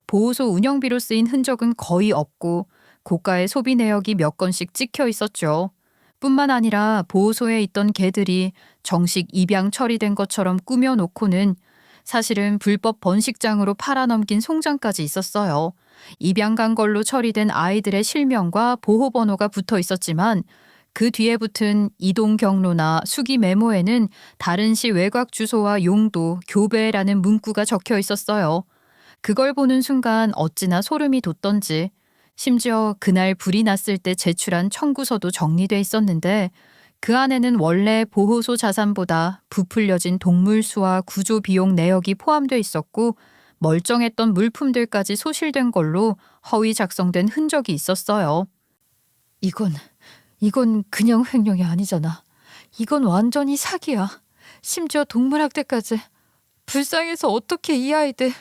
보호소 운영비로 쓰인 흔적은 거의 없고 고가의 소비 내역이 몇 건씩 찍혀 있었죠. 뿐만 아니라 보호소에 있던 개들이 정식 입양 처리된 것처럼 꾸며놓고는 사실은 불법 번식장으로 팔아넘긴 송장까지 있었어요. 입양 간 걸로 처리된 아이들의 실명과 보호번호가 붙어 있었지만 그 뒤에 붙은 이동 경로나 수기 메모에는 다른 시 외곽 주소와 용도, 교배라는 문구가 적혀 있었어요. 그걸 보는 순간 어찌나 소름이 돋던지 심지어 그날 불이 났을 때 제출한 청구서도 정리돼 있었는데 그 안에는 원래 보호소 자산보다 부풀려진 동물 수와 구조 비용 내역이 포함돼 있었고 멀쩡했던 물품들까지 소실된 걸로 허위 작성된 흔적이 있었어요. 이건 그냥 횡령이 아니잖아. 이건 완전히 사기야. 심지어 동물학대까지. 불쌍해서 어떻게 이 아이들.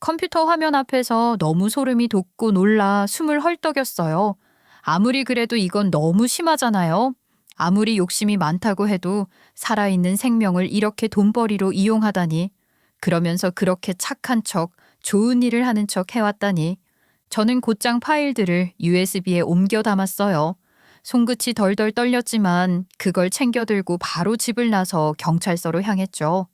컴퓨터 화면 앞에서 너무 소름이 돋고 놀라 숨을 헐떡였어요. 아무리 그래도 이건 너무 심하잖아요. 아무리 욕심이 많다고 해도 살아있는 생명을 이렇게 돈벌이로 이용하다니. 그러면서 그렇게 착한 척, 좋은 일을 하는 척 해왔다니. 저는 곧장 파일들을 USB에 옮겨 담았어요. 손끝이 덜덜 떨렸지만 그걸 챙겨 들고 바로 집을 나서 경찰서로 향했죠.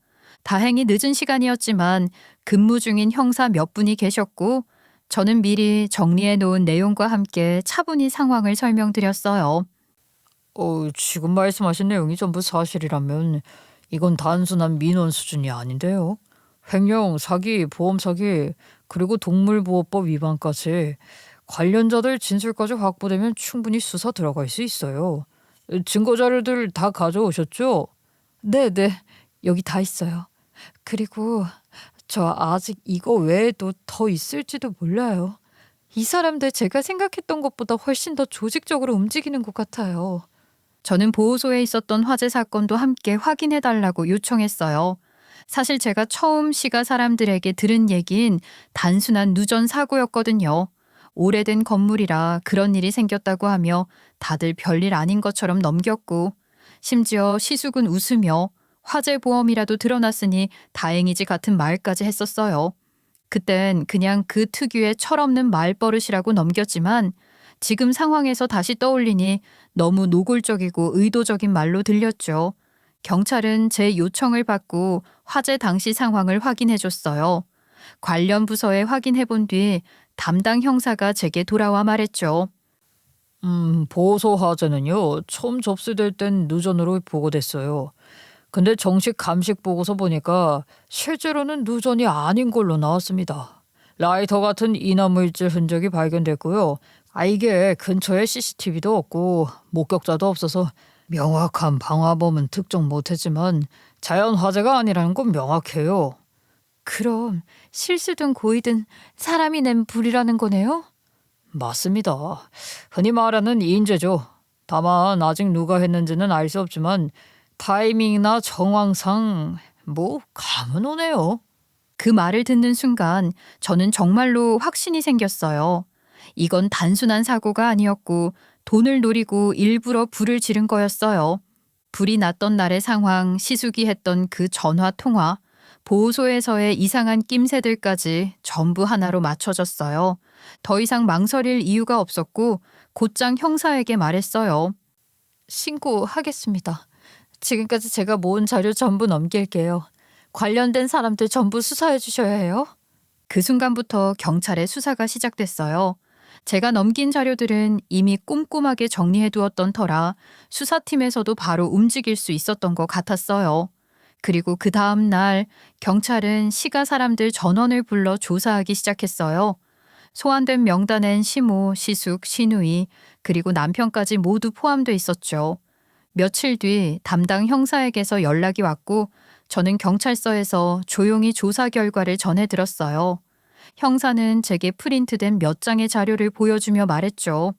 다행히 늦은 시간이었지만 근무 중인 형사 몇 분이 계셨고 저는 미리 정리해 놓은 내용과 함께 차분히 상황을 설명드렸어요. 지금 말씀하신 내용이 전부 사실이라면 이건 단순한 민원 수준이 아닌데요. 횡령, 사기, 보험 사기, 그리고 동물보호법 위반까지 관련자들 진술까지 확보되면 충분히 수사 들어갈 수 있어요. 증거 자료들 다 가져오셨죠? 네. 여기 다 있어요. 그리고 저 아직 이거 외에도 더 있을지도 몰라요. 이 사람들 제가 생각했던 것보다 훨씬 더 조직적으로 움직이는 것 같아요. 저는 보호소에 있었던 화재 사건도 함께 확인해달라고 요청했어요. 사실 제가 처음 시가 사람들에게 들은 얘긴 단순한 누전 사고였거든요. 오래된 건물이라 그런 일이 생겼다고 하며 다들 별일 아닌 것처럼 넘겼고 심지어 시숙은 웃으며 화재 보험이라도 드러났으니 다행이지 같은 말까지 했었어요. 그땐 그냥 그 특유의 철없는 말버릇이라고 넘겼지만 지금 상황에서 다시 떠올리니 너무 노골적이고 의도적인 말로 들렸죠. 경찰은 제 요청을 받고 화재 당시 상황을 확인해 줬어요. 관련 부서에 확인해 본 뒤 담당 형사가 제게 돌아와 말했죠. 보소 화재는요, 처음 접수될 땐 누전으로 보고됐어요. 근데 정식 감식 보고서 보니까 실제로는 누전이 아닌 걸로 나왔습니다. 라이터 같은 인화물질 흔적이 발견됐고요. 이게 근처에 CCTV도 없고 목격자도 없어서 명확한 방화범은 특정 못했지만 자연 화재가 아니라는 건 명확해요. 그럼 실수든 고의든 사람이 낸 불이라는 거네요? 맞습니다. 흔히 말하는 인재죠. 다만 아직 누가 했는지는 알 수 없지만 타이밍이나 정황상 감은 오네요. 그 말을 듣는 순간 저는 정말로 확신이 생겼어요. 이건 단순한 사고가 아니었고 돈을 노리고 일부러 불을 지른 거였어요. 불이 났던 날의 상황, 시숙이 했던 그 전화 통화, 보호소에서의 이상한 낌새들까지 전부 하나로 맞춰졌어요. 더 이상 망설일 이유가 없었고 곧장 형사에게 말했어요. 신고하겠습니다. 지금까지 제가 모은 자료 전부 넘길게요. 관련된 사람들 전부 수사해 주셔야 해요. 그 순간부터 경찰의 수사가 시작됐어요. 제가 넘긴 자료들은 이미 꼼꼼하게 정리해 두었던 터라 수사팀에서도 바로 움직일 수 있었던 것 같았어요. 그리고 그 다음 날 경찰은 시가 사람들 전원을 불러 조사하기 시작했어요. 소환된 명단엔 시모, 시숙, 신우이, 그리고 남편까지 모두 포함돼 있었죠. 며칠 뒤 담당 형사에게서 연락이 왔고 저는 경찰서에서 조용히 조사 결과를 전해 들었어요. 형사는 제게 프린트된 몇 장의 자료를 보여주며 말했죠.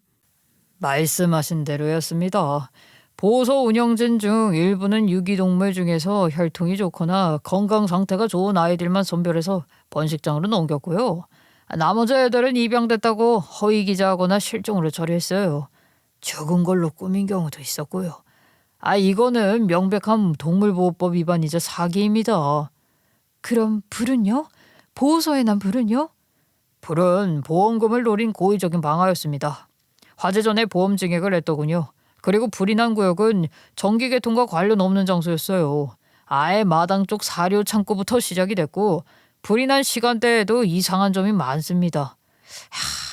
말씀하신 대로였습니다. 보호소 운영진 중 일부는 유기동물 중에서 혈통이 좋거나 건강 상태가 좋은 아이들만 선별해서 번식장으로 넘겼고요. 나머지 애들은 입양됐다고 허위 기자하거나 실종으로 처리했어요. 죽은 걸로 꾸민 경우도 있었고요. 이거는 명백한 동물보호법 위반이자 사기입니다. 그럼 불은요? 보호소에 난 불은요? 불은 보험금을 노린 고의적인 방화였습니다. 화재 전에 보험 증액을 했더군요. 그리고 불이 난 구역은 전기계통과 관련 없는 장소였어요. 아예 마당 쪽 사료 창고부터 시작이 됐고 불이 난 시간대에도 이상한 점이 많습니다.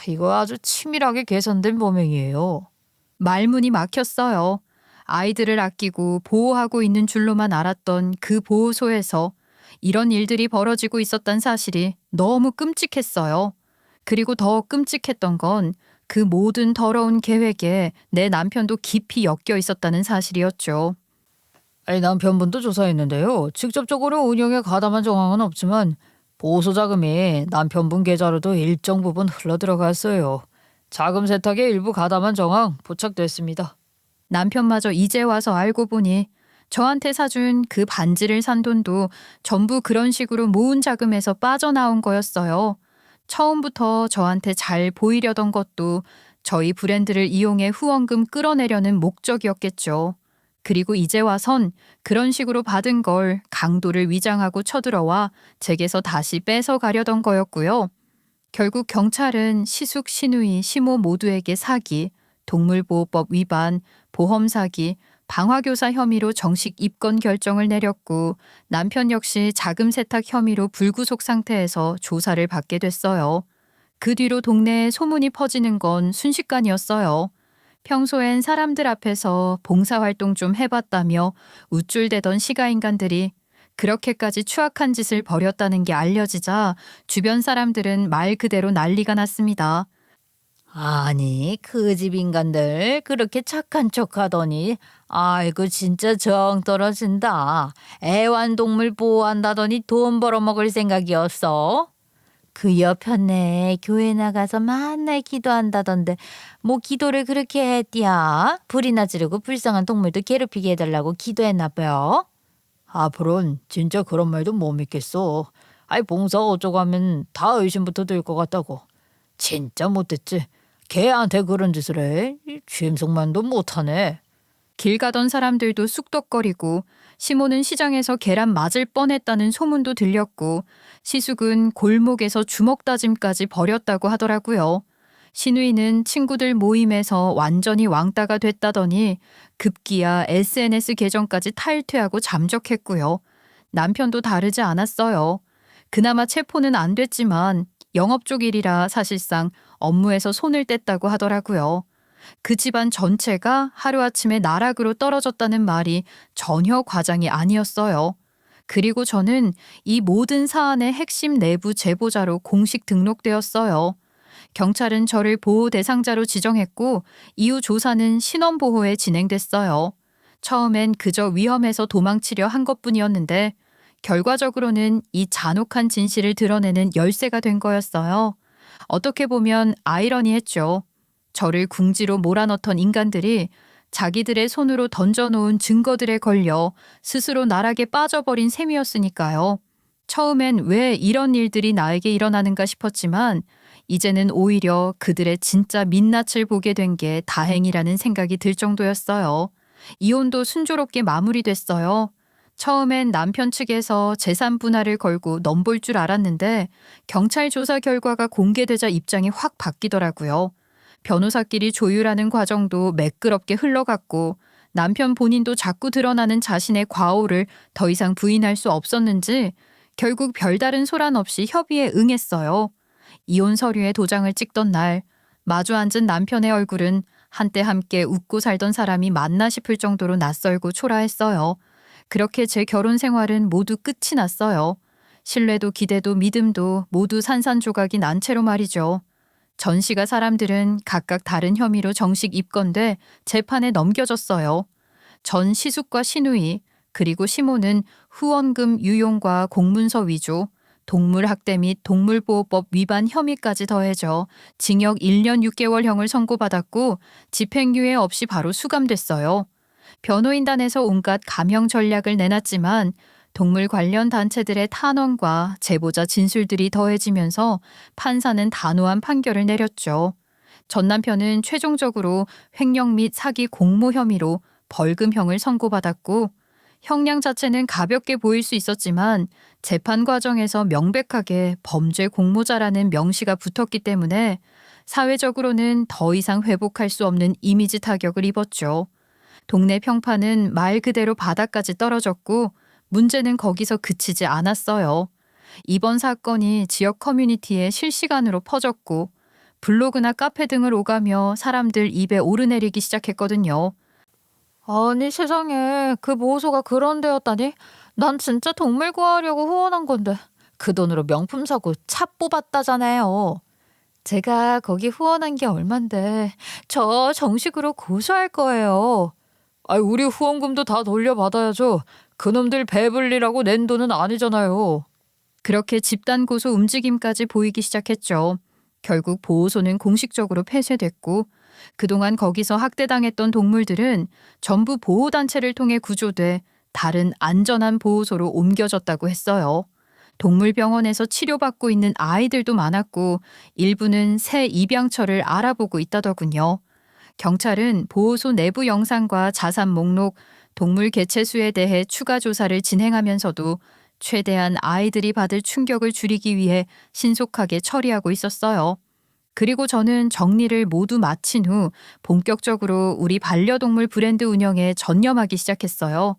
이거 아주 치밀하게 계산된 범행이에요. 말문이 막혔어요. 아이들을 아끼고 보호하고 있는 줄로만 알았던 그 보호소에서 이런 일들이 벌어지고 있었던 사실이 너무 끔찍했어요. 그리고 더 끔찍했던 건 그 모든 더러운 계획에 내 남편도 깊이 엮여 있었다는 사실이었죠. 남편분도 조사했는데요. 직접적으로 운영에 가담한 정황은 없지만 보호소 자금이 남편분 계좌로도 일정 부분 흘러들어갔어요. 자금 세탁에 일부 가담한 정황 포착됐습니다. 남편마저 이제 와서 알고 보니 저한테 사준 그 반지를 산 돈도 전부 그런 식으로 모은 자금에서 빠져나온 거였어요. 처음부터 저한테 잘 보이려던 것도 저희 브랜드를 이용해 후원금 끌어내려는 목적이었겠죠. 그리고 이제 와선 그런 식으로 받은 걸 강도를 위장하고 쳐들어와 제게서 다시 뺏어가려던 거였고요. 결국 경찰은 시숙, 신우이, 시모 모두에게 사기, 동물보호법 위반, 보험 사기, 방화교사 혐의로 정식 입건 결정을 내렸고 남편 역시 자금 세탁 혐의로 불구속 상태에서 조사를 받게 됐어요. 그 뒤로 동네에 소문이 퍼지는 건 순식간이었어요. 평소엔 사람들 앞에서 봉사활동 좀 해봤다며 우쭐대던 시가인간들이 그렇게까지 추악한 짓을 벌였다는 게 알려지자 주변 사람들은 말 그대로 난리가 났습니다. 아니, 그 집 인간들 그렇게 착한 척하더니 아이고 진짜 정 떨어진다. 애완동물 보호한다더니 돈 벌어먹을 생각이었어. 그 옆편에 교회 나가서 맨날 기도한다던데 기도를 그렇게 했디야. 불이나 지르고 불쌍한 동물도 괴롭히게 해달라고 기도했나 봐요. 앞으로는 진짜 그런 말도 못 믿겠어. 봉사 어쩌고 하면 다 의심부터 들 것 같다고. 진짜 못됐지. 걔한테 그런 짓을 해? 취임석만도 못하네. 길 가던 사람들도 쑥덕거리고 시모는 시장에서 계란 맞을 뻔했다는 소문도 들렸고 시숙은 골목에서 주먹 다짐까지 벌였다고 하더라고요. 신우이는 친구들 모임에서 완전히 왕따가 됐다더니 급기야 SNS 계정까지 탈퇴하고 잠적했고요. 남편도 다르지 않았어요. 그나마 체포는 안 됐지만 영업 쪽 일이라 사실상 업무에서 손을 뗐다고 하더라고요. 그 집안 전체가 하루아침에 나락으로 떨어졌다는 말이 전혀 과장이 아니었어요. 그리고 저는 이 모든 사안의 핵심 내부 제보자로 공식 등록되었어요. 경찰은 저를 보호 대상자로 지정했고 이후 조사는 신원보호에 진행됐어요. 처음엔 그저 위험해서 도망치려 한 것뿐이었는데 결과적으로는 이 잔혹한 진실을 드러내는 열쇠가 된 거였어요. 어떻게 보면 아이러니했죠. 저를 궁지로 몰아넣던 인간들이 자기들의 손으로 던져놓은 증거들에 걸려 스스로 나락에 빠져버린 셈이었으니까요. 처음엔 왜 이런 일들이 나에게 일어나는가 싶었지만 이제는 오히려 그들의 진짜 민낯을 보게 된 게 다행이라는 생각이 들 정도였어요. 이혼도 순조롭게 마무리됐어요. 처음엔 남편 측에서 재산 분할을 걸고 넘볼 줄 알았는데 경찰 조사 결과가 공개되자 입장이 확 바뀌더라고요. 변호사끼리 조율하는 과정도 매끄럽게 흘러갔고 남편 본인도 자꾸 드러나는 자신의 과오를 더 이상 부인할 수 없었는지 결국 별다른 소란 없이 협의에 응했어요. 이혼 서류에 도장을 찍던 날 마주 앉은 남편의 얼굴은 한때 함께 웃고 살던 사람이 맞나 싶을 정도로 낯설고 초라했어요. 그렇게 제 결혼 생활은 모두 끝이 났어요. 신뢰도 기대도 믿음도 모두 산산조각이 난 채로 말이죠. 전씨가 사람들은 각각 다른 혐의로 정식 입건돼 재판에 넘겨졌어요. 전 시숙과 신우이 그리고 시모는 후원금 유용과 공문서 위조, 동물학대 및 동물보호법 위반 혐의까지 더해져 징역 1년 6개월형을 선고받았고 집행유예 없이 바로 수감됐어요. 변호인단에서 온갖 감형 전략을 내놨지만 동물 관련 단체들의 탄원과 제보자 진술들이 더해지면서 판사는 단호한 판결을 내렸죠. 전 남편은 최종적으로 횡령 및 사기 공모 혐의로 벌금형을 선고받았고 형량 자체는 가볍게 보일 수 있었지만 재판 과정에서 명백하게 범죄 공모자라는 명시가 붙었기 때문에 사회적으로는 더 이상 회복할 수 없는 이미지 타격을 입었죠. 동네 평판은 말 그대로 바닥까지 떨어졌고 문제는 거기서 그치지 않았어요. 이번 사건이 지역 커뮤니티에 실시간으로 퍼졌고 블로그나 카페 등을 오가며 사람들 입에 오르내리기 시작했거든요. 아니 세상에 그 보호소가 그런 데였다니? 난 진짜 동물 구하려고 후원한 건데 그 돈으로 명품 사고 차 뽑았다잖아요. 제가 거기 후원한 게 얼만데 저 정식으로 고소할 거예요. 우리 후원금도 다 돌려받아야죠. 그놈들 배불리라고 낸 돈은 아니잖아요. 그렇게 집단 고소 움직임까지 보이기 시작했죠. 결국 보호소는 공식적으로 폐쇄됐고 그동안 거기서 학대당했던 동물들은 전부 보호단체를 통해 구조돼 다른 안전한 보호소로 옮겨졌다고 했어요. 동물병원에서 치료받고 있는 아이들도 많았고 일부는 새 입양처를 알아보고 있다더군요. 경찰은 보호소 내부 영상과 자산 목록, 동물 개체 수에 대해 추가 조사를 진행하면서도 최대한 아이들이 받을 충격을 줄이기 위해 신속하게 처리하고 있었어요. 그리고 저는 정리를 모두 마친 후 본격적으로 우리 반려동물 브랜드 운영에 전념하기 시작했어요.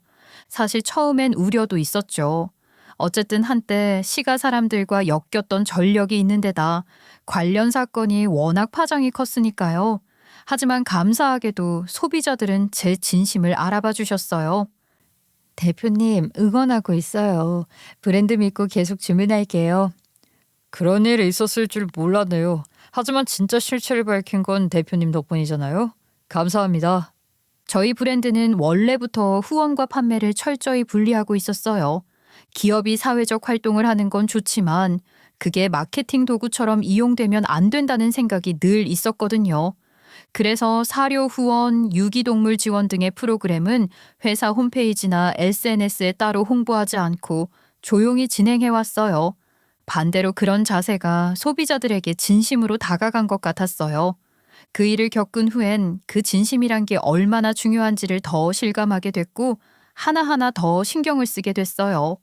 사실 처음엔 우려도 있었죠. 어쨌든 한때 시가 사람들과 엮였던 전력이 있는 데다 관련 사건이 워낙 파장이 컸으니까요. 하지만 감사하게도 소비자들은 제 진심을 알아봐 주셨어요. 대표님 응원하고 있어요. 브랜드 믿고 계속 주문할게요. 그런 일이 있었을 줄 몰랐네요. 하지만 진짜 실체를 밝힌 건 대표님 덕분이잖아요. 감사합니다. 저희 브랜드는 원래부터 후원과 판매를 철저히 분리하고 있었어요. 기업이 사회적 활동을 하는 건 좋지만 그게 마케팅 도구처럼 이용되면 안 된다는 생각이 늘 있었거든요. 그래서 사료 후원, 유기동물 지원 등의 프로그램은 회사 홈페이지나 SNS에 따로 홍보하지 않고 조용히 진행해왔어요. 반대로 그런 자세가 소비자들에게 진심으로 다가간 것 같았어요. 그 일을 겪은 후엔 그 진심이란 게 얼마나 중요한지를 더 실감하게 됐고 하나하나 더 신경을 쓰게 됐어요.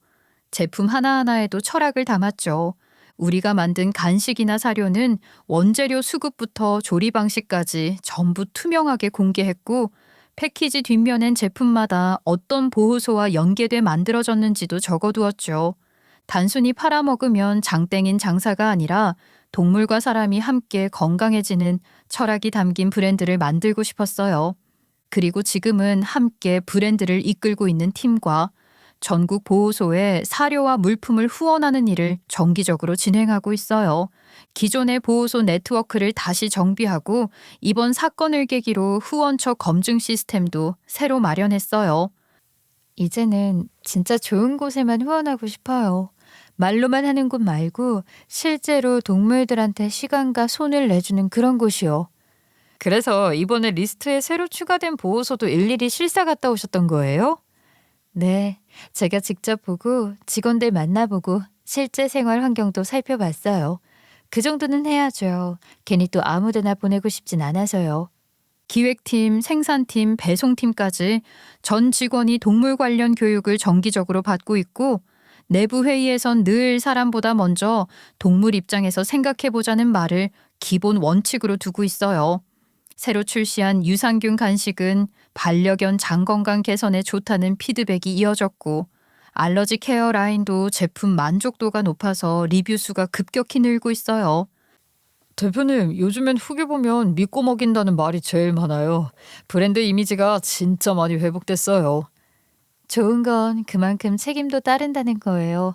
제품 하나하나에도 철학을 담았죠. 우리가 만든 간식이나 사료는 원재료 수급부터 조리 방식까지 전부 투명하게 공개했고 패키지 뒷면엔 제품마다 어떤 보호소와 연계돼 만들어졌는지도 적어두었죠. 단순히 팔아먹으면 장땡인 장사가 아니라 동물과 사람이 함께 건강해지는 철학이 담긴 브랜드를 만들고 싶었어요. 그리고 지금은 함께 브랜드를 이끌고 있는 팀과 전국 보호소에 사료와 물품을 후원하는 일을 정기적으로 진행하고 있어요. 기존의 보호소 네트워크를 다시 정비하고 이번 사건을 계기로 후원처 검증 시스템도 새로 마련했어요. 이제는 진짜 좋은 곳에만 후원하고 싶어요. 말로만 하는 곳 말고 실제로 동물들한테 시간과 손을 내주는 그런 곳이요. 그래서 이번에 리스트에 새로 추가된 보호소도 일일이 실사 갔다 오셨던 거예요? 네, 제가 직접 보고 직원들 만나보고 실제 생활 환경도 살펴봤어요. 그 정도는 해야죠. 괜히 또 아무데나 보내고 싶진 않아서요. 기획팀, 생산팀, 배송팀까지 전 직원이 동물 관련 교육을 정기적으로 받고 있고 내부 회의에선 늘 사람보다 먼저 동물 입장에서 생각해보자는 말을 기본 원칙으로 두고 있어요. 새로 출시한 유산균 간식은 반려견 장 건강 개선에 좋다는 피드백이 이어졌고 알러지 케어 라인도 제품 만족도가 높아서 리뷰 수가 급격히 늘고 있어요. 대표님, 요즘엔 후기 보면 믿고 먹인다는 말이 제일 많아요. 브랜드 이미지가 진짜 많이 회복됐어요. 좋은 건 그만큼 책임도 따른다는 거예요.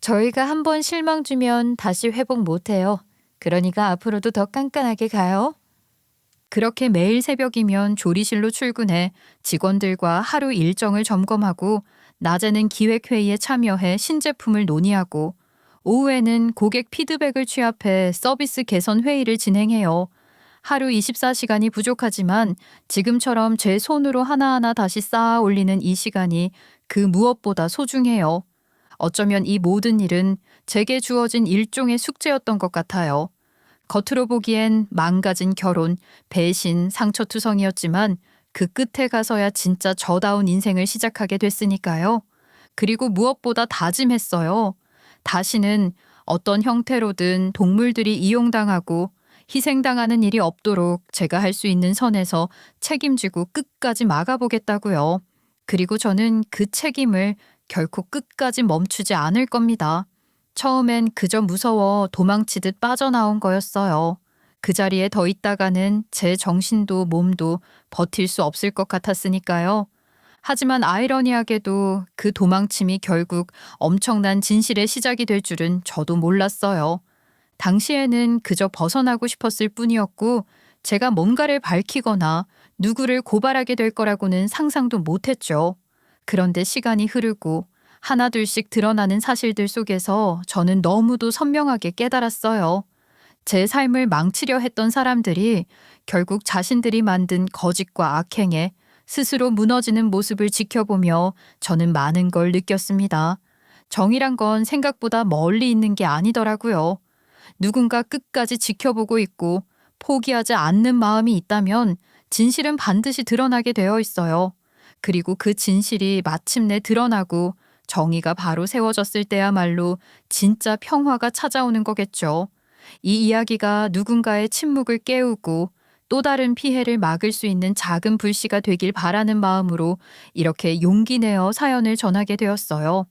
저희가 한번 실망 주면 다시 회복 못해요. 그러니까 앞으로도 더 깐깐하게 가요. 그렇게 매일 새벽이면 조리실로 출근해 직원들과 하루 일정을 점검하고 낮에는 기획회의에 참여해 신제품을 논의하고 오후에는 고객 피드백을 취합해 서비스 개선 회의를 진행해요. 하루 24시간이 부족하지만 지금처럼 제 손으로 하나하나 다시 쌓아 올리는 이 시간이 그 무엇보다 소중해요. 어쩌면 이 모든 일은 제게 주어진 일종의 숙제였던 것 같아요. 겉으로 보기엔 망가진 결혼, 배신, 상처투성이었지만 그 끝에 가서야 진짜 저다운 인생을 시작하게 됐으니까요. 그리고 무엇보다 다짐했어요. 다시는 어떤 형태로든 동물들이 이용당하고 희생당하는 일이 없도록 제가 할 수 있는 선에서 책임지고 끝까지 막아보겠다고요. 그리고 저는 그 책임을 결코 끝까지 멈추지 않을 겁니다. 처음엔 그저 무서워 도망치듯 빠져나온 거였어요. 그 자리에 더 있다가는 제 정신도 몸도 버틸 수 없을 것 같았으니까요. 하지만 아이러니하게도 그 도망침이 결국 엄청난 진실의 시작이 될 줄은 저도 몰랐어요. 당시에는 그저 벗어나고 싶었을 뿐이었고 제가 뭔가를 밝히거나 누구를 고발하게 될 거라고는 상상도 못했죠. 그런데 시간이 흐르고 하나둘씩 드러나는 사실들 속에서 저는 너무도 선명하게 깨달았어요. 제 삶을 망치려 했던 사람들이 결국 자신들이 만든 거짓과 악행에 스스로 무너지는 모습을 지켜보며 저는 많은 걸 느꼈습니다. 정의란 건 생각보다 멀리 있는 게 아니더라고요. 누군가 끝까지 지켜보고 있고 포기하지 않는 마음이 있다면 진실은 반드시 드러나게 되어 있어요. 그리고 그 진실이 마침내 드러나고 정의가 바로 세워졌을 때야말로 진짜 평화가 찾아오는 거겠죠. 이 이야기가 누군가의 침묵을 깨우고 또 다른 피해를 막을 수 있는 작은 불씨가 되길 바라는 마음으로 이렇게 용기 내어 사연을 전하게 되었어요.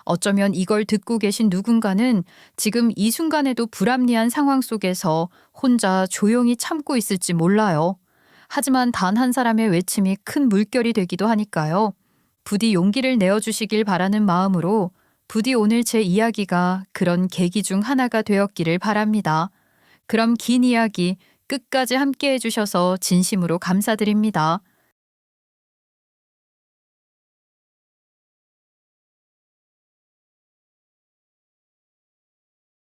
어쩌면 이걸 듣고 계신 누군가는 지금 이 순간에도 불합리한 상황 속에서 혼자 조용히 참고 있을지 몰라요. 하지만 단 한 사람의 외침이 큰 물결이 되기도 하니까요. 부디 용기를 내어주시길 바라는 마음으로 부디 오늘 제 이야기가 그런 계기 중 하나가 되었기를 바랍니다. 그럼 긴 이야기 끝까지 함께 해주셔서 진심으로 감사드립니다.